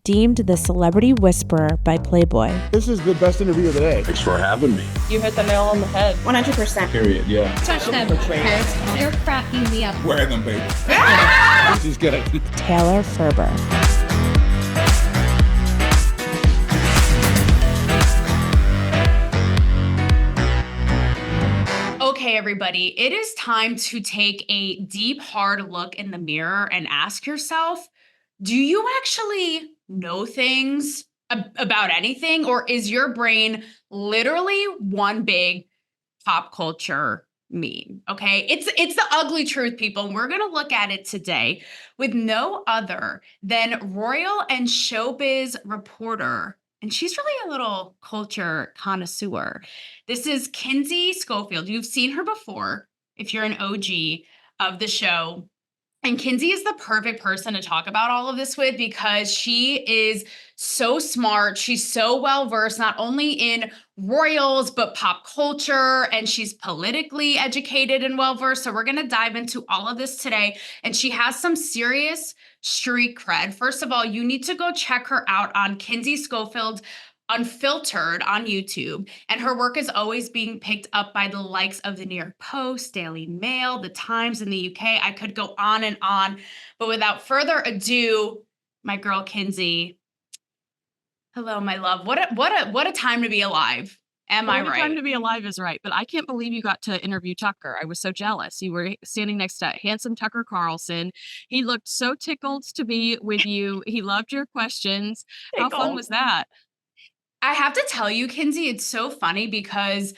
deemed the celebrity whisperer by Playboy. This is the best interview of the day. Thanks for having me. You hit the nail on the head. 100%. Period, yeah. Touch them. They're cracking me up. Wear them, baby. She's good. Taylor Ferber. Okay, everybody, it is time to take a deep, hard look in the mirror and ask yourself, do you actually know things about anything, or is your brain literally one big pop culture meme? Okay, it's the ugly truth, people. And we're going to look at it today with no other than royal and showbiz reporter. And she's really a little culture connoisseur. This is Kinsey Schofield. You've seen her before if you're an OG of the show. And Kinsey is the perfect person to talk about all of this with because she is so smart. She's so well-versed, not only in royals, but pop culture, and she's politically educated and well-versed. So we're going to dive into all of this today. And she has some serious street cred. First of all, you need to go check her out on Kinsey Schofield Unfiltered on YouTube, and her work is always being picked up by the likes of the New York Post, Daily Mail, the Times in the UK. I could go on and on, but without further ado, my girl Kinsey. Hello, my love. What a time to be alive. Am I right? Time to be alive is right, but I can't believe you got to interview Tucker. I was so jealous. You were standing next to handsome Tucker Carlson. He looked so tickled to be with you. He loved your questions. How fun was that? I have to tell you, Kinsey, it's so funny because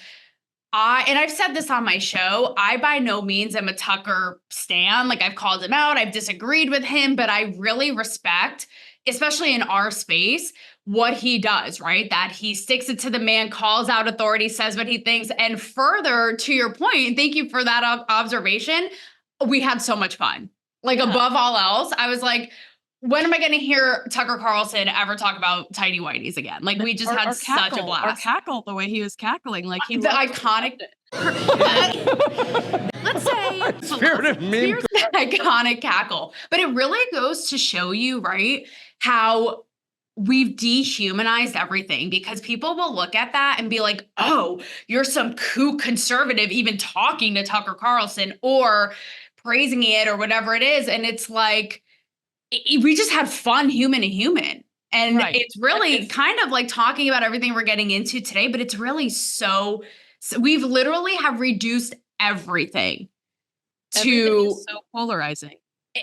I've said this on my show, I by no means am a Tucker stan. Like, I've called him out, I've disagreed with him, but I really respect, especially in our space, what he does, right? That he sticks it to the man, calls out authority, says what he thinks. And further to your point, thank you for that observation. We had so much fun. Like, above all else, I was like, when am I going to hear Tucker Carlson ever talk about tidy whiteys again? Like, we just had such a blast. Or cackle the way he was cackling. Like, he the iconic. Let's say Spirit of meme. Iconic cackle. But it really goes to show you, right, how we've dehumanized everything, because people will look at that and be like, oh, you're some kook conservative even talking to Tucker Carlson or praising it or whatever it is. And it's like, we just had fun human to human. And it's really kind of like talking about everything we're getting into today, but it's really so we've literally have reduced everything to so polarizing.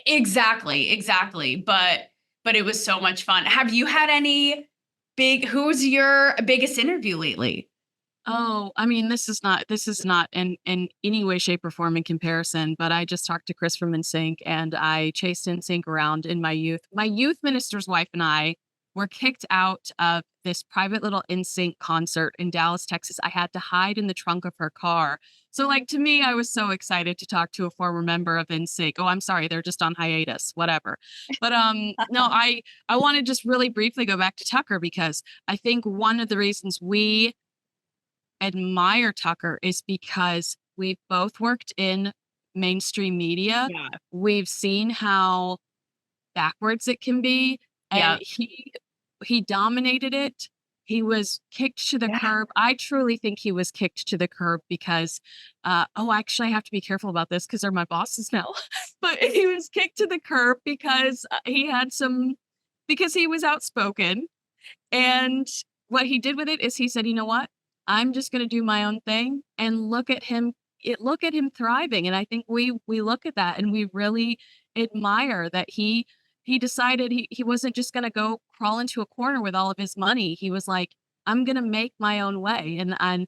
Exactly. But it was so much fun. Have you had any who's your biggest interview lately? Oh, I mean, this is not in any way, shape, or form in comparison, but I just talked to Chris from NSYNC, and I chased NSYNC around in my youth. My youth minister's wife and I were kicked out of this private little NSYNC concert in Dallas, Texas. I had to hide in the trunk of her car. So, like, to me, I was so excited to talk to a former member of NSYNC. Oh, I'm sorry, they're just on hiatus, whatever. But no, I want to just really briefly go back to Tucker, because I think one of the reasons we admire Tucker is because we've both worked in mainstream media. Yeah. We've seen how backwards it can be, and he dominated it. He was kicked to the curb. I truly think he was kicked to the curb because actually I have to be careful about this because they're my bosses now. But he was kicked to the curb because because he was outspoken, and what he did with it is he said, you know what? I'm just going to do my own thing, and look at him thriving. And I think we look at that and we really admire that he decided he wasn't just going to go crawl into a corner with all of his money. He was like, I'm going to make my own way. And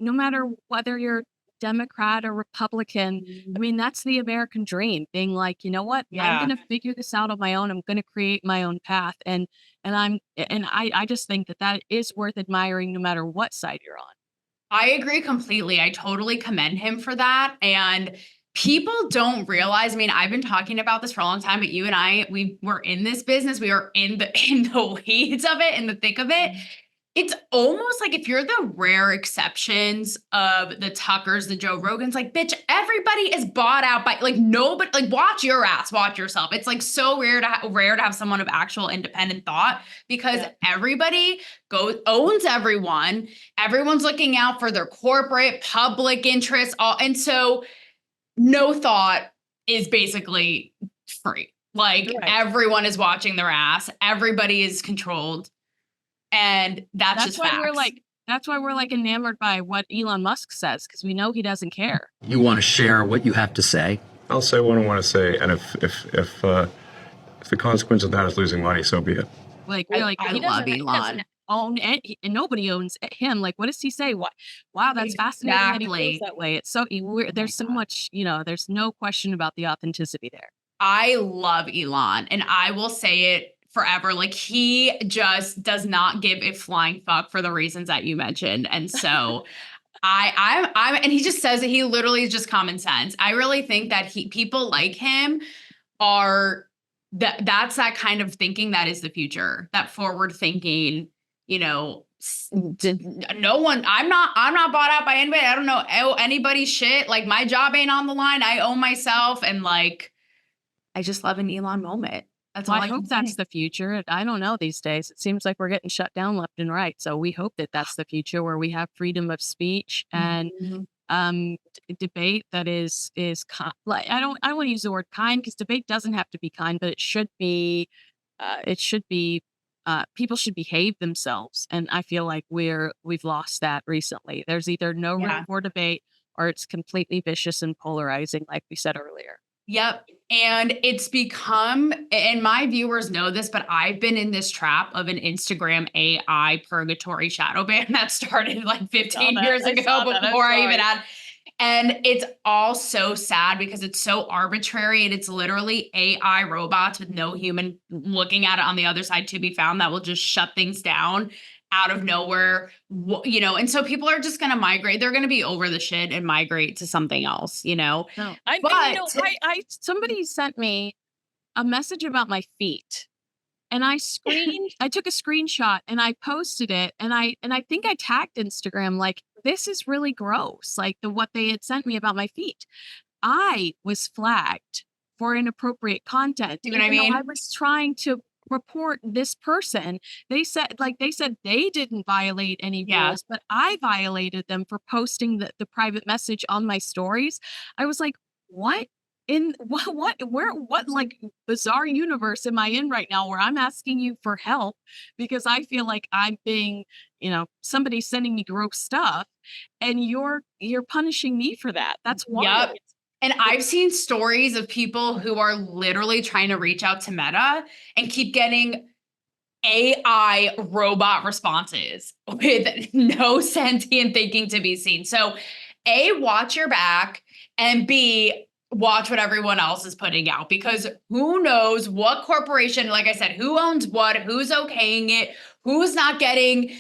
no matter whether you're Democrat or Republican, I mean, that's the American dream, being like, you know what, I'm going to figure this out on my own. I'm going to create my own path. And I just think that is worth admiring no matter what side you're on. I agree completely. I totally commend him for that. And people don't realize, I mean, I've been talking about this for a long time, but you and I, we were in this business. We were in the weeds of it, in the thick of it. It's almost like if you're the rare exceptions of the Tuckers, the Joe Rogans, like, bitch, everybody is bought out by, like, nobody, like, watch your ass, watch yourself. It's like so rare to have someone of actual independent thought, because everybody owns everyone. Everyone's looking out for their corporate public interests. And so no thought is basically free. Like everyone is watching their ass. Everybody is controlled. And that's just why facts. that's why we're like enamored by what Elon Musk says, because we know he doesn't care. You want to share what you have to say? I'll say what I want to say, and if the consequence of that is losing money, so be it. Like we're like, I love Elon. Own it, and nobody owns him. Like, what does he say? What? Wow, that's fascinating that he feels that way. It's so there's so much, there's no question about the authenticity there. I love Elon, and I will say it forever. Like, he just does not give a flying fuck for the reasons that you mentioned. And so and he just says that he literally is just common sense. I really think that people like him are that's that kind of thinking that is the future, that forward thinking, no one, I'm not bought out by anybody. I don't know anybody's shit. Like, my job ain't on the line. I own myself. And like, I just love an Elon moment. That's all I hope that's the future. I don't know these days. It seems like we're getting shut down left and right. So we hope that that's the future, where we have freedom of speech and debate that is like, I don't want to use the word kind, because debate doesn't have to be kind, but it should be people should behave themselves. And I feel like we've lost that recently. There's either no room for debate, or it's completely vicious and polarizing, like we said earlier. Yep. And it's become, and my viewers know this, but I've been in this trap of an Instagram AI purgatory shadow ban that started like 15 years ago before I even had. And it's all so sad because it's so arbitrary, and it's literally AI robots with no human looking at it on the other side to be found that will just shut things down out of nowhere, and so people are just going to migrate. They're going to be over the shit and migrate to something else, No. Somebody sent me a message about my feet, and I took a screenshot and I posted it, and I think I tagged Instagram, like, this is really gross. Like, what they had sent me about my feet. I was flagged for inappropriate content. You know what I mean? I was trying to report this person. They said they didn't violate any rules, but I violated them for posting the private message on my stories. I was like, what like bizarre universe am I in right now, where I'm asking you for help because I feel like I'm being, somebody's sending me gross stuff, and you're punishing me for that. That's why. Yep. And I've seen stories of people who are literally trying to reach out to Meta and keep getting AI robot responses with no sentient thinking to be seen. So A, watch your back, and B, watch what everyone else is putting out, because who knows what corporation, like I said, who owns what, who's okaying it, who's not getting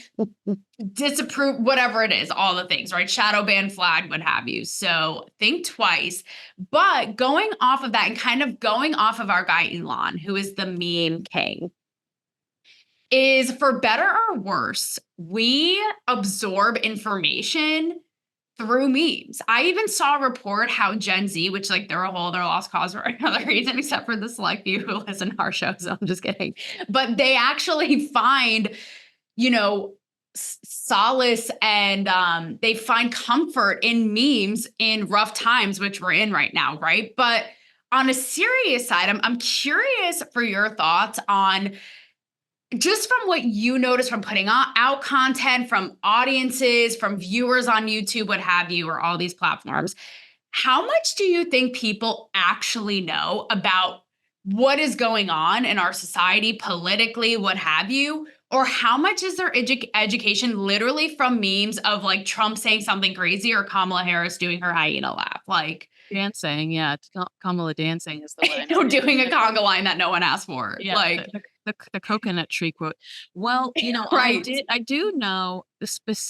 disapproved, whatever it is, all the things, right? Shadow ban, flag, what have you. So think twice. But going off of that, and kind of going off of our guy Elon, who is the meme king, is, for better or worse, we absorb information through memes. I even saw a report how Gen Z, which, like, they're a whole other lost cause for another reason, except for the select few who listen to our show. So I'm just kidding. But they actually find, solace and they find comfort in memes in rough times, which we're in right now, right? But on a serious side, I'm curious for your thoughts on, just from what you notice from putting out content, from audiences, from viewers on YouTube, what have you, or all these platforms, how much do you think people actually know about what is going on in our society, politically, what have you? Or how much is their education literally from memes of, like, Trump saying something crazy, or Kamala Harris doing her hyena laugh? Like, dancing, Kamala dancing is the one. Doing a conga line that no one asked for. Yeah, like the coconut tree quote. Well, right. I do know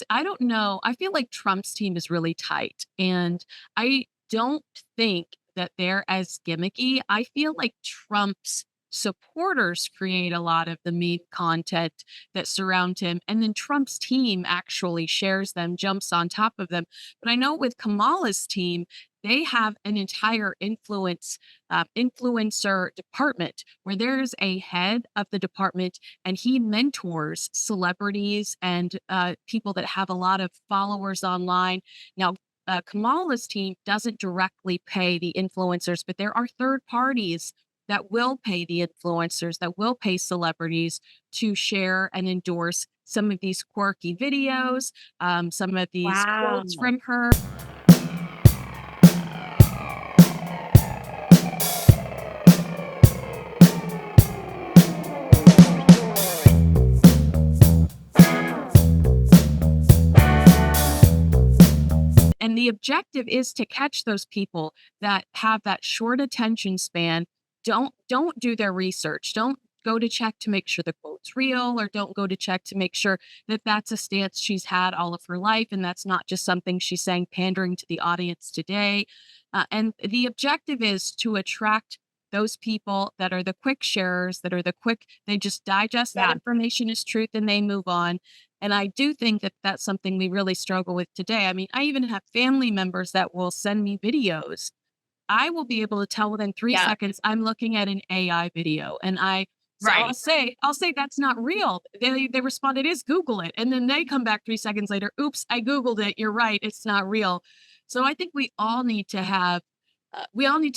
I don't know. I feel like Trump's team is really tight, and I don't think that they're as gimmicky. I feel like Trump's supporters create a lot of the meme content that surround him. And then Trump's team actually shares them, jumps on top of them. But I know with Kamala's team, they have an entire influencer department where there's a head of the department, and he mentors celebrities and people that have a lot of followers online. Now, Kamala's team doesn't directly pay the influencers, but there are third parties that will pay the influencers, that will pay celebrities to share and endorse some of these quirky videos, some of these quotes from her. And the objective is to catch those people that have that short attention span. Don't do their research. Don't go to check to make sure the quote's real, or don't go to check to make sure that that's a stance she's had all of her life and that's not just something she's saying pandering to the audience today. And the objective is to attract those people that are the quick sharers, that are the quick, they just digest that information as truth and they move on. And I do think that that's something we really struggle with today. I mean, I even have family members that will send me videos. I will be able to tell within 3 seconds I'm looking at an AI video, and I'll say that's not real. They respond, it is, Google it, and then they come back 3 seconds later. Oops, I Googled it. You're right, it's not real. So I think we all need to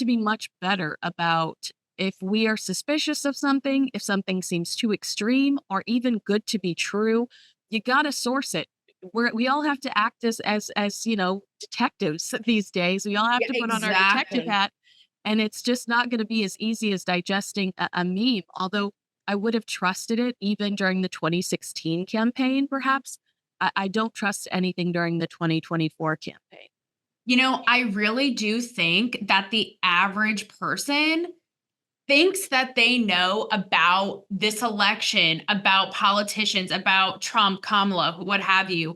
be much better about, if we are suspicious of something, if something seems too extreme or even good to be true, you got to source it. We all have to act as detectives these days. We all have to put on our detective hat, and it's just not going to be as easy as digesting a meme. Although I would have trusted it even during the 2016 campaign, perhaps. I don't trust anything during the 2024 campaign. You know, I really do think that the average person thinks that they know about this election, about politicians, about Trump, Kamala, what have you,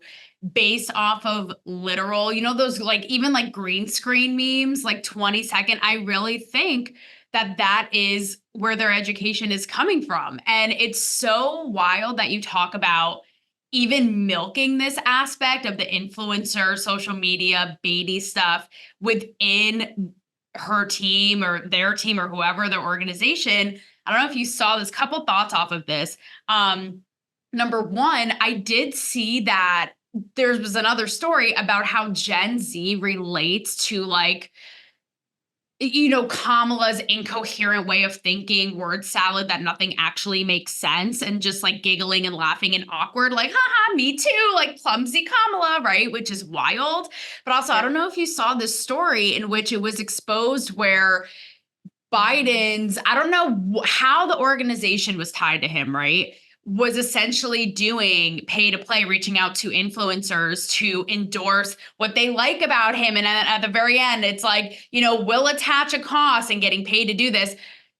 based off of literal, those even green screen memes, 20-second. I really think that is where their education is coming from. And it's so wild that you talk about even milking this aspect of the influencer, social media, baity stuff within her team or their team or whoever, their organization. I don't know if you saw this, couple thoughts off of this. Number one, I did see that there was another story about how Gen Z relates to Kamala's incoherent way of thinking, word salad that nothing actually makes sense, and just giggling and laughing and awkward, haha, me too, Klumsy Kamala, right? Which is wild. But also, I don't know if you saw this story in which it was exposed where Biden's, I don't know how the organization was tied to him, right? Was essentially doing pay to play, reaching out to influencers to endorse what they like about him. And at the very end, it's we'll attach a cost and getting paid to do this.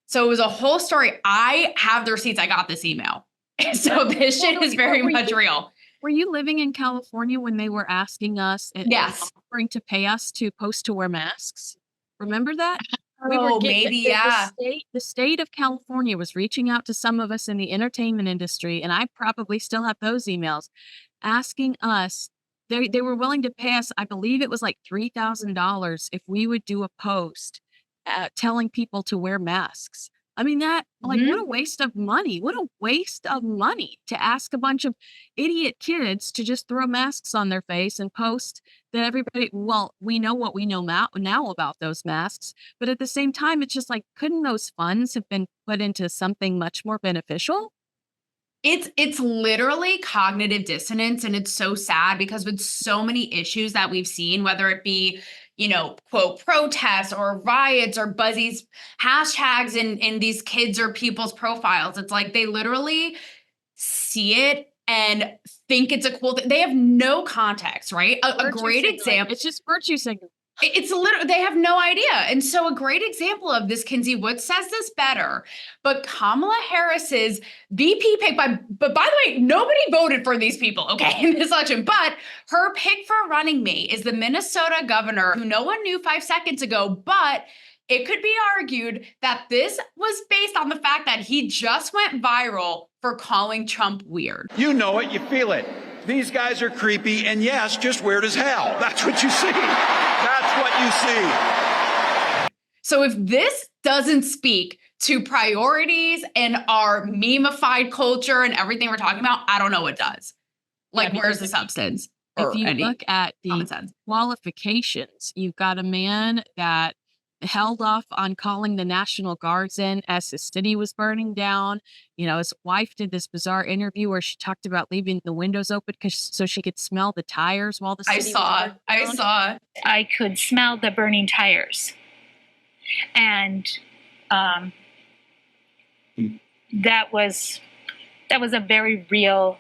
So it was a whole story. I have the receipts. I got this email. So this shit is very much real. Were you living in California when they were asking us and offering to pay us to post to wear masks? Remember that? The state of California was reaching out to some of us in the entertainment industry, and I probably still have those emails, asking us, they were willing to pay us, I believe it was $3,000 if we would do a post telling people to wear masks. I mean, that, what a waste of money. What a waste of money to ask a bunch of idiot kids to just throw masks on their face and post that everybody, well, we know what we know now about those masks. But at the same time, it's just couldn't those funds have been put into something much more beneficial? It's literally cognitive dissonance. And it's so sad because with so many issues that we've seen, whether it be quote, protests or riots or buzzies, hashtags in these kids or people's profiles. It's they literally see it and think it's a cool thing. They have no context, right? A great example. It's just virtue signaling. It's literally, they have no idea. And so a great example of this, Kinsey Wood says this better, but Kamala Harris's VP pick but by the way, nobody voted for these people, okay, in this election, but her pick for running mate is the Minnesota governor who no one knew 5 seconds ago, but it could be argued that this was based on the fact that he just went viral for calling Trump weird. You know it, you feel it. These guys are creepy, and yes, just weird as hell. That's what you see. That's what you see. So if this doesn't speak to priorities and our meme-ified culture and everything we're talking about, I don't know what does. Like, where's the substance? If you any look at common the sense? qualifications, you've got a man that held off on calling the National Guards in as the city was burning down. You know, his wife did this bizarre interview where she talked about leaving the windows open so she could smell the tires while the city was burning down. I could smell the burning tires. And that was a very real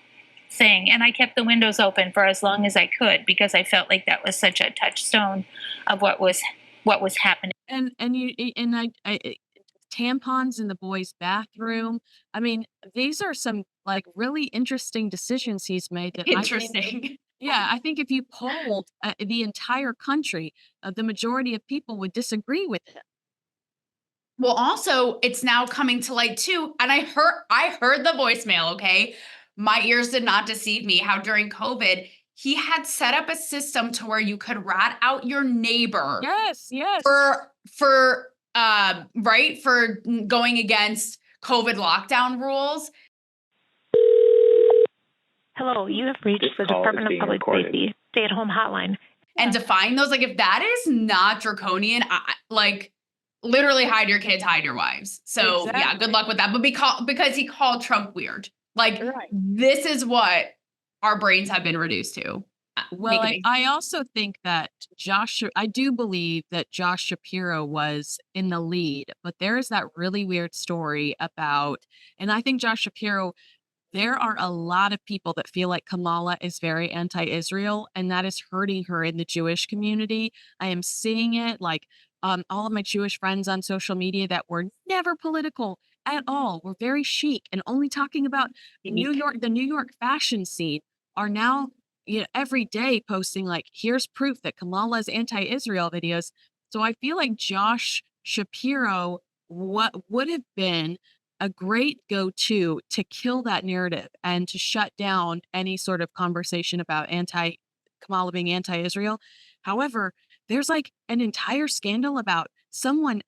thing. And I kept the windows open for as long as I could because I felt like that was such a touchstone of what was happening. And tampons in the boys' bathroom. I mean, these are some like really interesting decisions he's made. That I think if you polled the entire country, the majority of people would disagree with him. Well, also, it's now coming to light too. And I heard the voicemail, okay? My ears did not deceive me, how during COVID, he had set up a system to where you could rat out your neighbor. Yes. For going against COVID lockdown rules. Hello, you have reached the Department of Public Safety stay-at-home hotline. And defying those, like if that is not draconian, literally hide your kids, hide your wives. So yeah, good luck with that. But because he called Trump weird. Like this is what our brains have been reduced to. Well, I also think that I do believe that Josh Shapiro was in the lead, but there is that really weird story about, and I think Josh Shapiro, there are a lot of people that feel like Kamala is very anti-Israel, and that is hurting her in the Jewish community. I am seeing it like all of my Jewish friends on social media that were never political at all, were very chic and only talking about the New York fashion scene, are now every day posting like, here's proof that Kamala is anti-Israel videos. So I feel like Josh Shapiro would have been a great go-to to kill that narrative and to shut down any sort of conversation about Kamala being anti-Israel. However, there's like an entire scandal about someone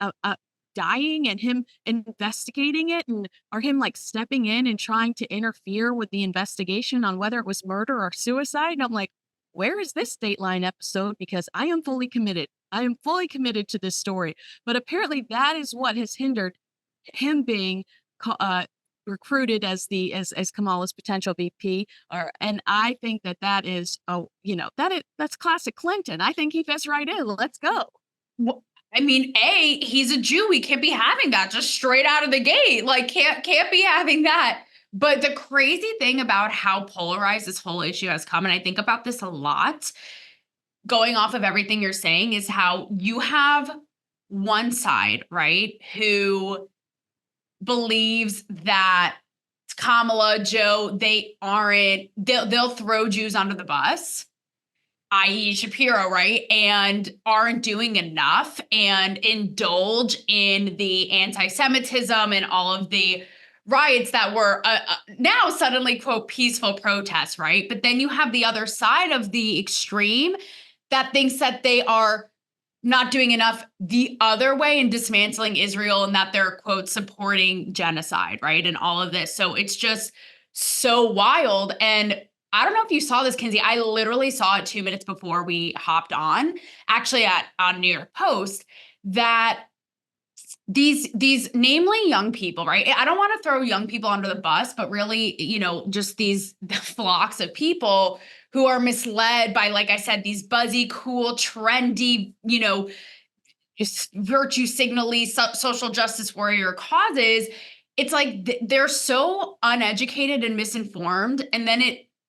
dying and him investigating it, or him like stepping in and trying to interfere with the investigation on whether it was murder or suicide. And I'm like, where is this Dateline episode? Because I am fully committed. I am fully committed to this story. But apparently that is what has hindered him being recruited as Kamala's potential VP. And I think that is that's classic Clinton. I think he fits right in. Let's go. Well, I mean, he's a Jew. We can't be having that just straight out of the gate. Like, can't be having that. But the crazy thing about how polarized this whole issue has come, and I think about this a lot, going off of everything you're saying, is how you have one side, right, who believes that Kamala, Joe, they'll throw Jews under the bus, i.e. Shapiro, right? And aren't doing enough and indulge in the anti-Semitism and all of the riots that were now suddenly, quote, peaceful protests, right? But then you have the other side of the extreme that thinks that they are not doing enough the other way in dismantling Israel and that they're, quote, supporting genocide, right? And all of this. So it's just so wild. And I don't know if you saw this, Kinsey. I literally saw it 2 minutes before we hopped on, actually on New York Post, that these namely young people, right? I don't want to throw young people under the bus, but really, just these flocks of people who are misled by, like I said, these buzzy, cool, trendy, just virtue signally social justice warrior causes. It's like they're so uneducated and misinformed, and then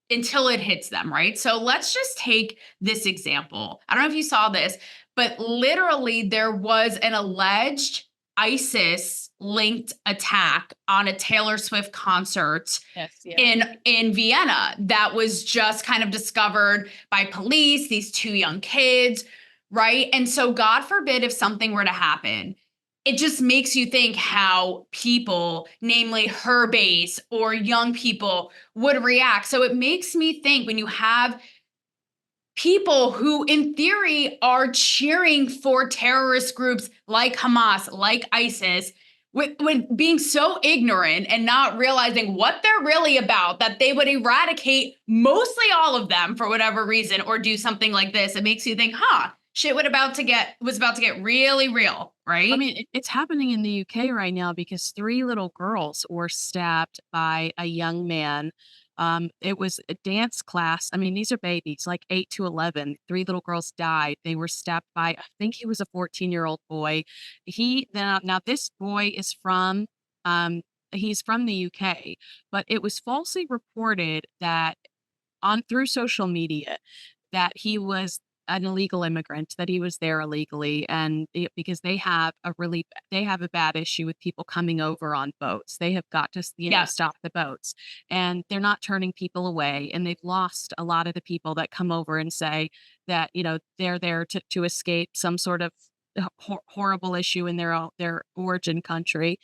until it hits them, right? So let's just take this example. I don't know if you saw this, but literally there was an alleged ISIS-linked attack on a Taylor Swift concert in Vienna that was just kind of discovered by police, these two young kids, right? And so God forbid if something were to happen, it just makes you think how people, namely her base or young people, would react. So it makes me think when you have people who in theory are cheering for terrorist groups like Hamas, like ISIS, when being so ignorant and not realizing what they're really about, that they would eradicate mostly all of them for whatever reason, or do something like this, it makes you think, shit was about to get really real, right? I mean, it's happening in the UK right now because 3 little girls were stabbed by a young man. It was a dance class. I mean, these are babies, like 8 to 11. 3 little girls died. They were stabbed by, I think he was a 14-year-old boy. Now this boy is from, he's from the UK, but it was falsely reported that through social media that he was an illegal immigrant, that he was there illegally, and because they have a bad issue with people coming over on boats. They have got to stop the boats, and they're not turning people away, and they've lost a lot of the people that come over and say that they're there to escape some sort of horrible issue in their origin country.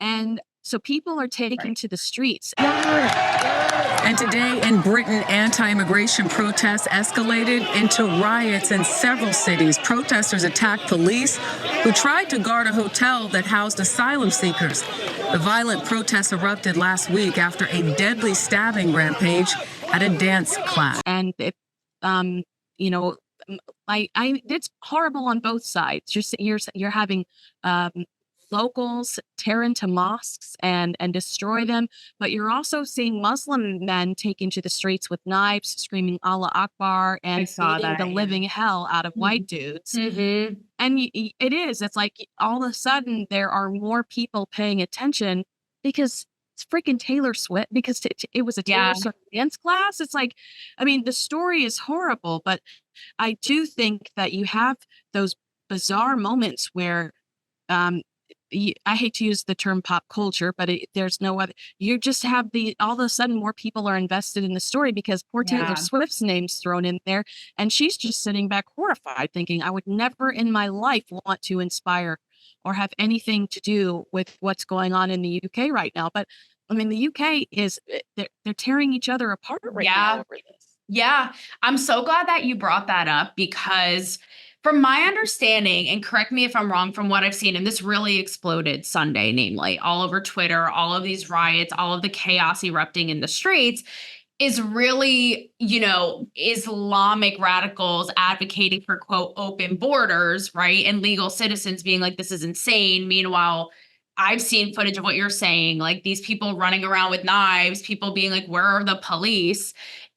And so people are taking to the streets. And today in Britain, anti-immigration protests escalated into riots in several cities. Protesters attacked police who tried to guard a hotel that housed asylum seekers. The violent protests erupted last week after a deadly stabbing rampage at a dance class. And it's horrible on both sides. You're having locals tear into mosques and destroy them, but you're also seeing Muslim men taking to the streets with knives, screaming Allah Akbar, and beating the living hell out of white dudes. Mm-hmm. And it's like all of a sudden there are more people paying attention because it's freaking Taylor Swift, because it was a Taylor Swift dance class. It's like, I mean, the story is horrible, but I do think that you have those bizarre moments where I hate to use the term pop culture, but there's no other. You just have all of a sudden more people are invested in the story because poor Taylor Swift's name's thrown in there, and she's just sitting back horrified, thinking, I would never in my life want to inspire or have anything to do with what's going on in the UK right now. But I mean, the UK they're tearing each other apart right now over this. Yeah, I'm so glad that you brought that up, because from my understanding, and correct me if I'm wrong, from what I've seen, and this really exploded Sunday, namely all over Twitter, all of these riots, all of the chaos erupting in the streets, is really, Islamic radicals advocating for, quote, open borders, right? And legal citizens being like, this is insane. Meanwhile, I've seen footage of what you're saying, like these people running around with knives, people being like, where are the police?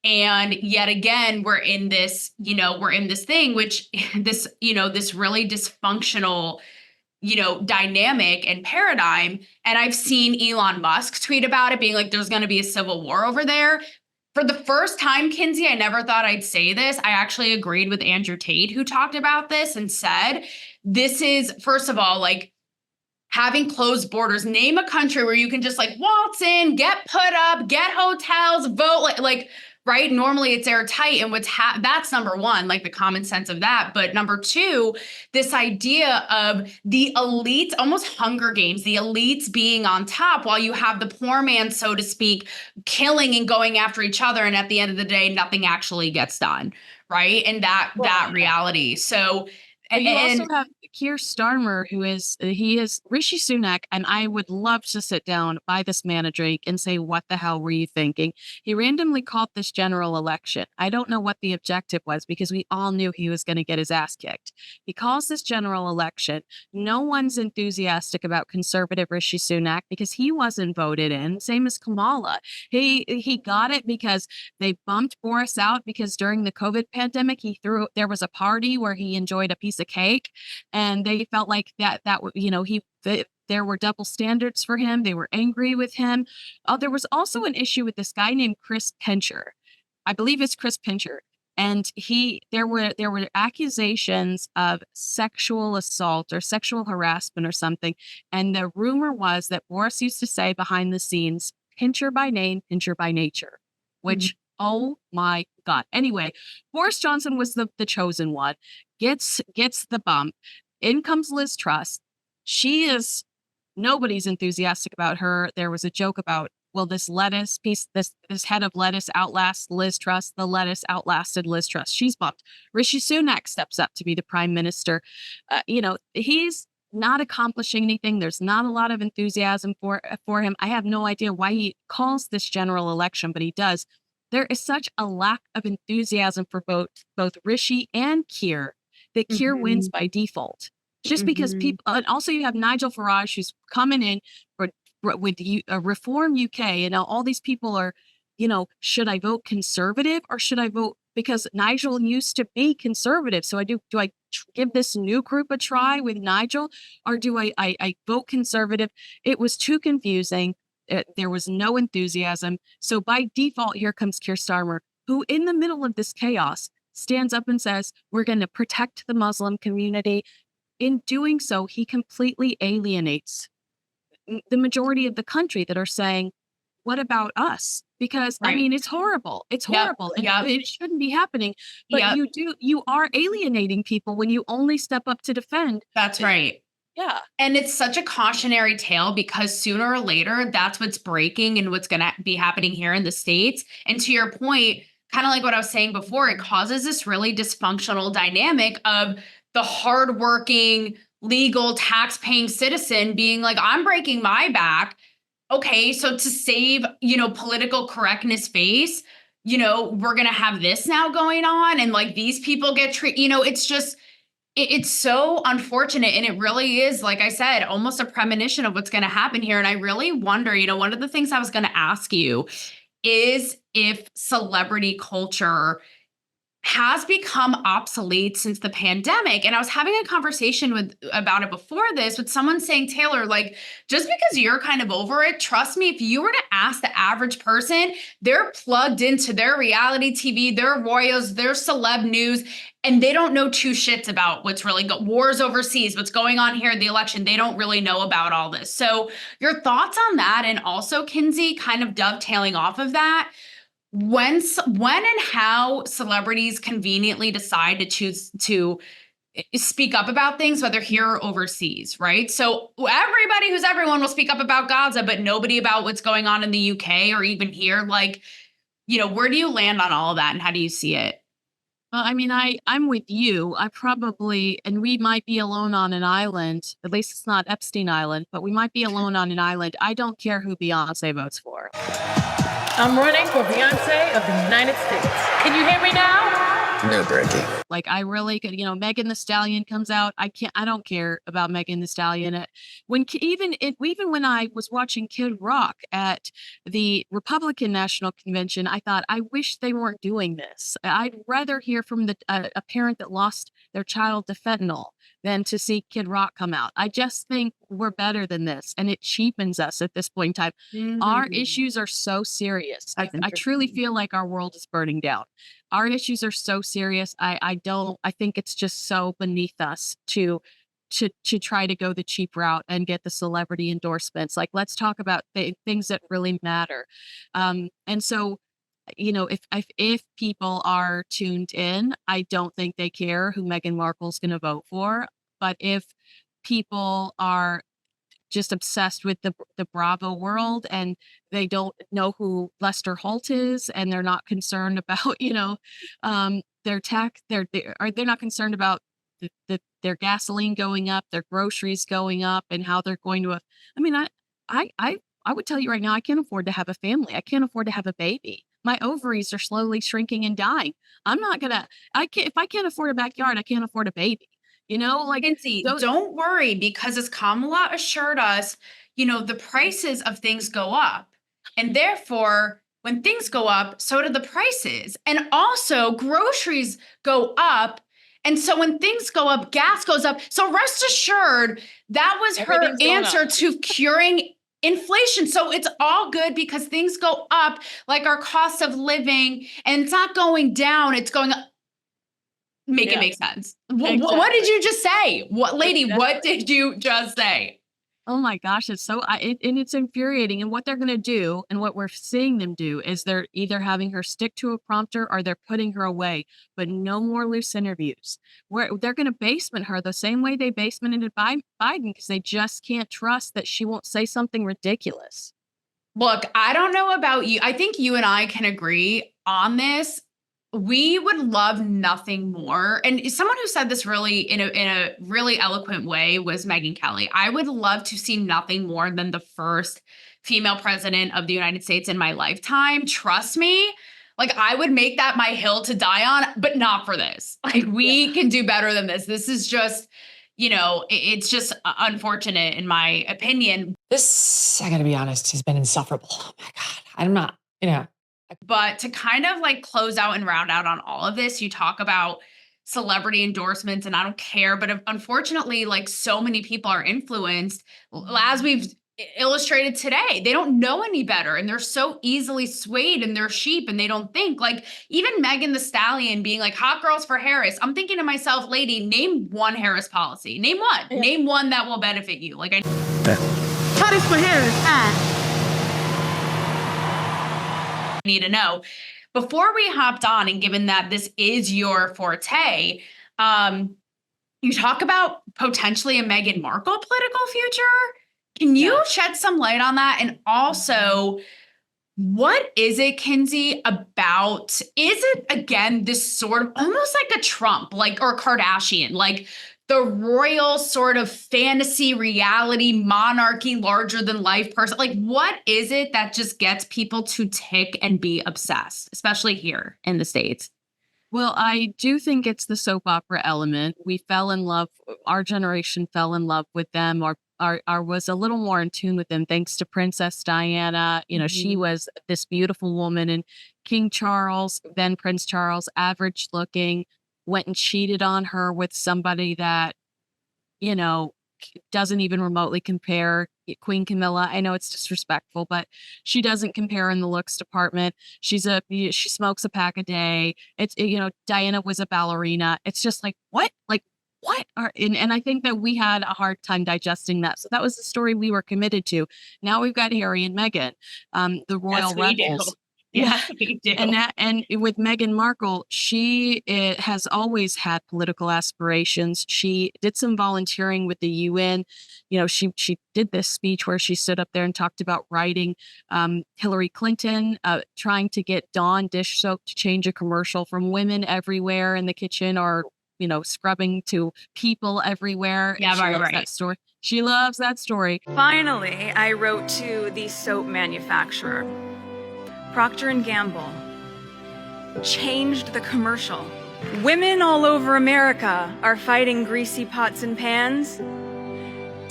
And yet again, we're in this thing, which this really dysfunctional, dynamic and paradigm. And I've seen Elon Musk tweet about it, being like, there's going to be a civil war over there. For the first time, Kinsey, I never thought I'd say this. I actually agreed with Andrew Tate, who talked about this and said, this is, first of all, like, having closed borders. Name a country where you can just like waltz in, get put up, get hotels, vote, like right? Normally it's airtight, and that's number one, like the common sense of that. But number two, this idea of the elites, almost Hunger Games, the elites being on top while you have the poor man, so to speak, killing and going after each other. And at the end of the day, nothing actually gets done, right? And that reality. So, and you also have Keir Starmer, he is Rishi Sunak, and I would love to sit down by this man a drink and say, what the hell were you thinking? He randomly called this general election. I don't know what the objective was, because we all knew he was going to get his ass kicked. He calls this general election. No one's enthusiastic about conservative Rishi Sunak because he wasn't voted in. Same as Kamala. He got it because they bumped Boris out, because during the COVID pandemic, there was a party where he enjoyed a piece of cake, and they felt like there were double standards for him. They were angry with him. There was also an issue with this guy named Chris Pincher. I believe it's Chris Pincher. And there were accusations of sexual assault or sexual harassment or something. And the rumor was that Boris used to say behind the scenes, Pincher by name, Pincher by nature, which, oh my God. Anyway, Boris Johnson was the chosen one, gets the bump. In comes Liz Truss. Nobody's enthusiastic about her. There was a joke about, will this lettuce piece, this head of lettuce outlast Liz Truss? The lettuce outlasted Liz Truss. She's bummed. Rishi Sunak steps up to be the prime minister. He's not accomplishing anything. There's not a lot of enthusiasm for him. I have no idea why he calls this general election, but he does. There is such a lack of enthusiasm for both Rishi and Keir that Keir wins by default. Just because people, and also you have Nigel Farage who's coming in with Reform UK, and all these people are, should I vote conservative or should I vote, because Nigel used to be conservative. So do I give this new group a try with Nigel, or do I vote conservative? It was too confusing. There was no enthusiasm. So by default, here comes Keir Starmer, who in the middle of this chaos stands up and says, we're going to protect the Muslim community. In doing so, he completely alienates the majority of the country that are saying, what about us? Because I mean, it's horrible. It's horrible. It shouldn't be happening. But you are alienating people when you only step up to defend. That's right. Yeah. And it's such a cautionary tale because sooner or later, that's what's breaking and what's going to be happening here in the States. And to your point, kind of like what I was saying before, it causes this really dysfunctional dynamic of the hardworking, legal, tax-paying citizen being like, I'm breaking my back. Okay, so to save, political correctness face, we're going to have this now going on. And like these people get treated, it's just, it's so unfortunate. And it really is, like I said, almost a premonition of what's going to happen here. And I really wonder, one of the things I was going to ask you is if celebrity culture has become obsolete since the pandemic. And I was having a conversation about it before this with someone saying, Taylor, like, just because you're kind of over it, trust me, if you were to ask the average person, they're plugged into their reality TV, their royals, their celeb news, and they don't know two shits about what's really wars overseas, what's going on here, the election. They don't really know about all this. So your thoughts on that, and also Kinsey, kind of dovetailing off of that, when and how celebrities conveniently decide to choose to speak up about things, whether here or overseas, right? So everybody who's everyone will speak up about Gaza, but nobody about what's going on in the UK or even here. Like, where do you land on all of that and how do you see it? Well, I mean, I'm with you. And we might be alone on an island. At least it's not Epstein Island, but we might be alone on an island. I don't care who Beyonce votes for. I'm running for Beyonce of the United States. Can you hear me now? No breaking. Like, I really could, Megan Thee Stallion comes out. I don't care about Megan Thee Stallion. Even when I was watching Kid Rock at the Republican National Convention, I thought, I wish they weren't doing this. I'd rather hear from a parent that lost their child to fentanyl than to see Kid Rock come out. I just think we're better than this, and it cheapens us at this point in time. Mm-hmm. Our issues are so serious. I truly feel like our world is burning down. Our issues are so serious. I think it's just so beneath us to try to go the cheap route and get the celebrity endorsements. Like, let's talk about things that really matter. And so, if people are tuned in, I don't think they care who Meghan Markle's going to vote for. But if people are just obsessed with the Bravo world and they don't know who Lester Holt is, and they're not concerned about, their tax, they're not concerned about their gasoline going up, their groceries going up, and how they're going to. I would tell you right now, I can't afford to have a family. I can't afford to have a baby. My ovaries are slowly shrinking and dying. If I can't afford a backyard, I can't afford a baby. Kinsey, don't worry, because as Kamala assured us, the prices of things go up. And therefore, when things go up, so do the prices. And also groceries go up. And so when things go up, gas goes up. So rest assured, that was her answer to curing inflation. So it's all good because things go up, like our cost of living, and it's not going down, it's going up. It make sense. Exactly. What did you just say? What did you just say? Oh my gosh, it's so and it's infuriating. And what they're going to do, and what we're seeing them do, is they're either having her stick to a prompter or they're putting her away. But no more loose interviews. They're going to basement her the same way they basemented Biden, because they just can't trust that she won't say something ridiculous. Look, I don't know about you. I think you and I can agree on this. We would love nothing more. And someone who said this really in a really eloquent way was Megyn Kelly. I would love to see nothing more than the first female president of the United States in my lifetime. Trust me. Like, I would make that my hill to die on, but not for this. Like, we can do better than this. This is just, it's just unfortunate in my opinion. This, I gotta be honest, has been insufferable. Oh my God. I'm not, But to kind of like close out and round out on all of this, you talk about celebrity endorsements, and I don't care, but unfortunately, like, so many people are influenced, as we've illustrated today. They don't know any better, and they're so easily swayed, and they're sheep, and they don't think. Like, even Megan Thee Stallion being like, hot girls for Harris. I'm thinking to myself, lady, name one Harris policy. Name one. Yeah. Name one that will benefit you. Like, Hottest for Harris. Need to know. Before we hopped on, and given that this is your forte, you talk about potentially a Meghan Markle political future. Can you shed some light on that? And also, what is it, Kinsey, about? Is it, again, this sort of almost like a Trump, like, or Kardashian, like the royal sort of fantasy reality monarchy, larger than life person? Like, what is it that just gets people to tick and be obsessed, especially here in the States? Well, I do think it's the soap opera element. We fell in love, our generation fell in love with them, or was a little more in tune with them, thanks to Princess Diana. She was this beautiful woman, and King Charles, then Prince Charles, average looking, went and cheated on her with somebody that, doesn't even remotely compare. Queen Camilla. I know it's disrespectful, but she doesn't compare in the looks department. She smokes a pack a day. Diana was a ballerina. It's just like, what? Like, what are, and I think that we had a hard time digesting that. So that was the story we were committed to. Now we've got Harry and Meghan, the royal rebels. Yeah, we do. And with Meghan Markle, she has always had political aspirations. She did some volunteering with the UN. She did this speech where she stood up there and talked about writing Hillary Clinton, trying to get Dawn dish soap to change a commercial from women everywhere in the kitchen, or scrubbing to people everywhere. Yeah, right. That story. She loves that story. Finally, I wrote to the soap manufacturer. Procter & Gamble changed the commercial. Women all over America are fighting greasy pots and pans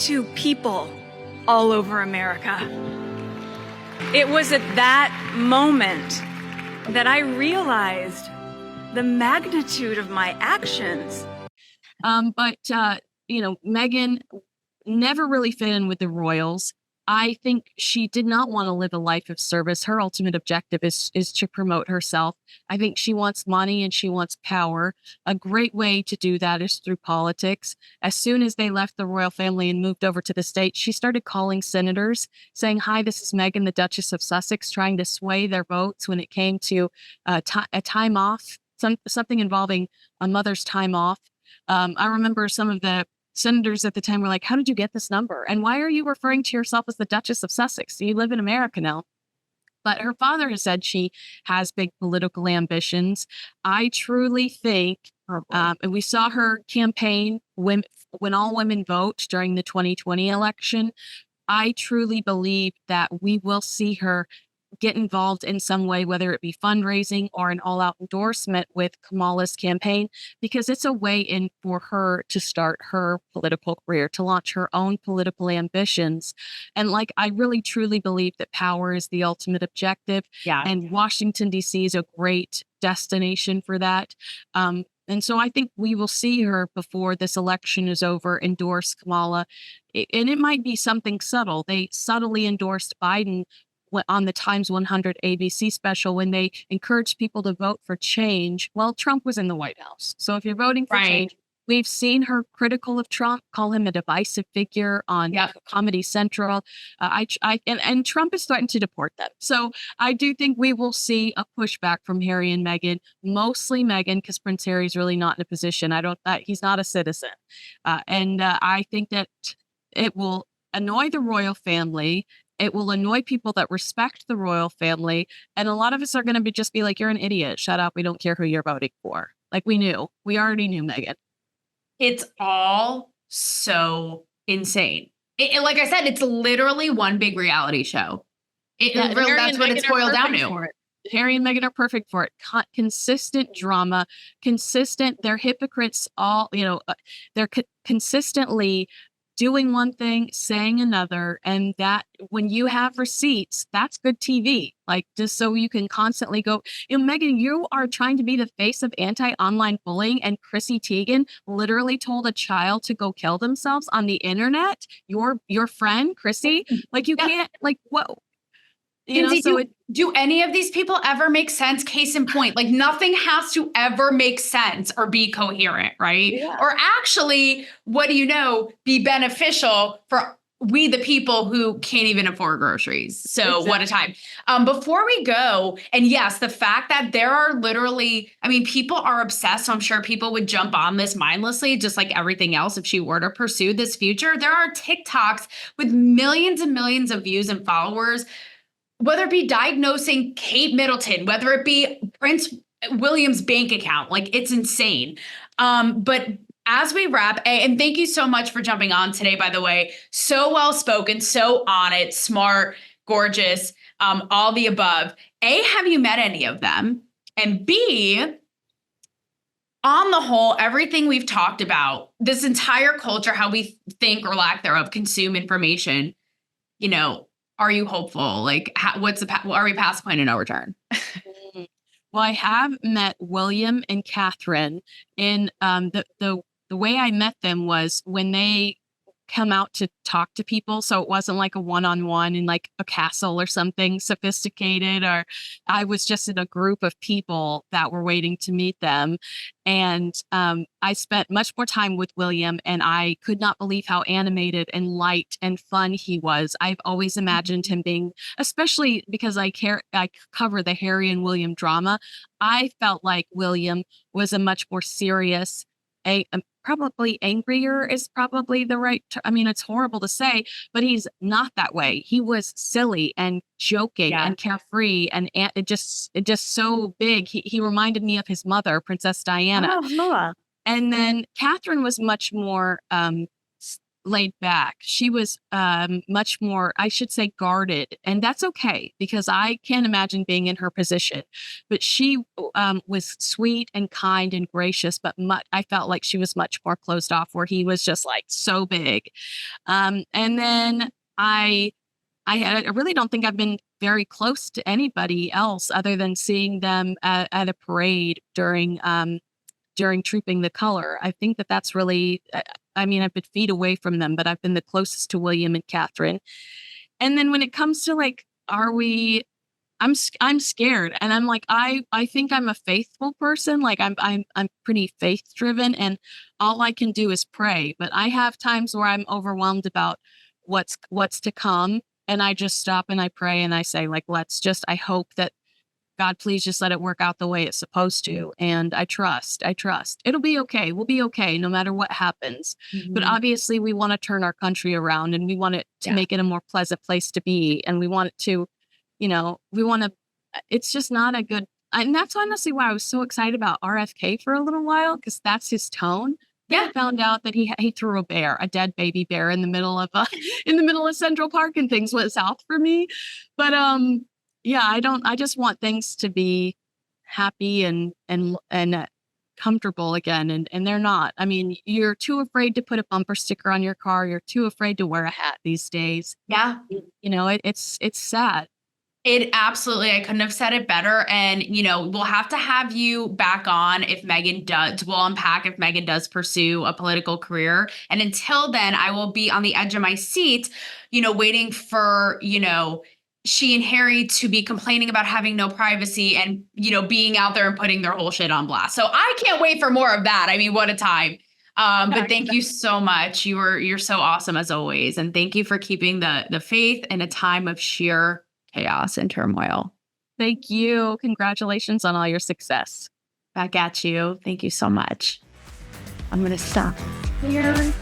to people all over America. It was at that moment that I realized the magnitude of my actions. But Meghan never really fit in with the royals. I think she did not want to live a life of service. Her ultimate objective is to promote herself. I think she wants money and she wants power. A great way to do that is through politics. As soon as they left the royal family and moved over to the States, she started calling senators, saying, "Hi, this is Meghan, the Duchess of Sussex," trying to sway their votes when it came to a time off, something involving a mother's time off. I remember some of the senators at the time were like, "How did you get this number? And why are you referring to yourself as the Duchess of Sussex? You live in America now." But her father has said she has big political ambitions. I truly think, and we saw her campaign when all women vote during the 2020 election. I truly believe that we will see her get involved in some way, whether it be fundraising or an all-out endorsement with Kamala's campaign, because it's a way in for her to start her political career, to launch her own political ambitions. And I really truly believe that power is the ultimate objective. Yeah. And Washington, D.C. is a great destination for that. And so I think we will see her before this election is over endorse Kamala. And it might be something subtle. They subtly endorsed Biden on the Times 100 ABC special when they encouraged people to vote for change. Well, Trump was in the White House. So if you're voting for change, We've seen her critical of Trump, call him a divisive figure on Comedy Central. And Trump has threatened to deport them. So I do think we will see a pushback from Harry and Meghan, mostly Meghan, because Prince Harry's really not in a position. He's not a citizen. I think that it will annoy the royal family. It will annoy people that respect the royal family. And a lot of us are going to just be like, you're an idiot. Shut up. We don't care who you're voting for. Like we already knew Meghan. It's all so insane. Like I said, it's literally one big reality show. That's what it's boiled down to. Harry and Meghan are perfect for it. Consistent drama, they're hypocrites all, they're consistently doing one thing, saying another. And that when you have receipts, that's good TV. Like just so you can constantly go, Meghan, you are trying to be the face of anti-online bullying. And Chrissy Teigen literally told a child to go kill themselves on the internet. Your friend, Chrissy, like you can't, like what? Do any of these people ever make sense? Case in point, like nothing has to ever make sense or be coherent, right? Yeah. Or actually, what do you know, be beneficial for we the people who can't even afford groceries. So What a time. Before we go, and yes, the fact that there are literally, people are obsessed. So I'm sure people would jump on this mindlessly, just like everything else. If she were to pursue this future, there are TikToks with millions and millions of views and followers, whether it be diagnosing Kate Middleton, whether it be Prince William's bank account, like it's insane. But as we wrap, and thank you so much for jumping on today, by the way, so well-spoken, so on it, smart, gorgeous, all the above. A, have you met any of them? And B, on the whole, everything we've talked about, this entire culture, how we think or lack thereof consume information, are you hopeful? Like, are we past the point of no return? Well, I have met William and Catherine. In the way I met them was when they come out to talk to people. So it wasn't like a one-on-one in like a castle or something sophisticated, or I was just in a group of people that were waiting to meet them. And I spent much more time with William, and I could not believe how animated and light and fun he was. I've always imagined him being, especially because I cover the Harry and William drama. I felt like William was a much more serious, probably angrier is probably the right it's horrible to say, but he's not that way. He was silly and joking and carefree, and it just so big. He reminded me of his mother, Princess Diana. And then Catherine was much more laid back. She was much more, I should say, guarded, and that's okay because I can't imagine being in her position. But she was sweet and kind and gracious, but I felt like she was much more closed off, where he was just like so big. And then I really don't think I've been very close to anybody else other than seeing them at a parade during Trooping the Color. I think that's really, I've been feet away from them, but I've been the closest to William and Catherine. And then when it comes to like, I'm scared, and I'm like, I think I'm a faithful person. Like I'm pretty faith driven, and all I can do is pray. But I have times where I'm overwhelmed about what's to come, and I just stop and I pray and I say, like, I hope that God, please just let it work out the way it's supposed to. And I trust. It'll be okay. We'll be okay no matter what happens. Mm-hmm. But obviously we want to turn our country around, and we want it to make it a more pleasant place to be. And we want it to, it's just not a good, and that's honestly why I was so excited about RFK for a little while, because that's his tone. Yeah. I found out that he threw a dead baby bear in the middle of Central Park, and things went south for me. But, I just want things to be happy and comfortable again. And they're not. I mean, you're too afraid to put a bumper sticker on your car. You're too afraid to wear a hat these days. Yeah. It's sad. It absolutely, I couldn't have said it better. And, we'll have to have you back on if Meghan does, we'll unpack if Meghan does pursue a political career. And until then, I will be on the edge of my seat, waiting for, she and Harry to be complaining about having no privacy and, being out there and putting their whole shit on blast. So I can't wait for more of that. I mean, what a time. But thank you so much. You're so awesome as always. And thank you for keeping the faith in a time of sheer chaos and turmoil. Thank you. Congratulations on all your success. Back at you. Thank you so much. I'm going to stop here.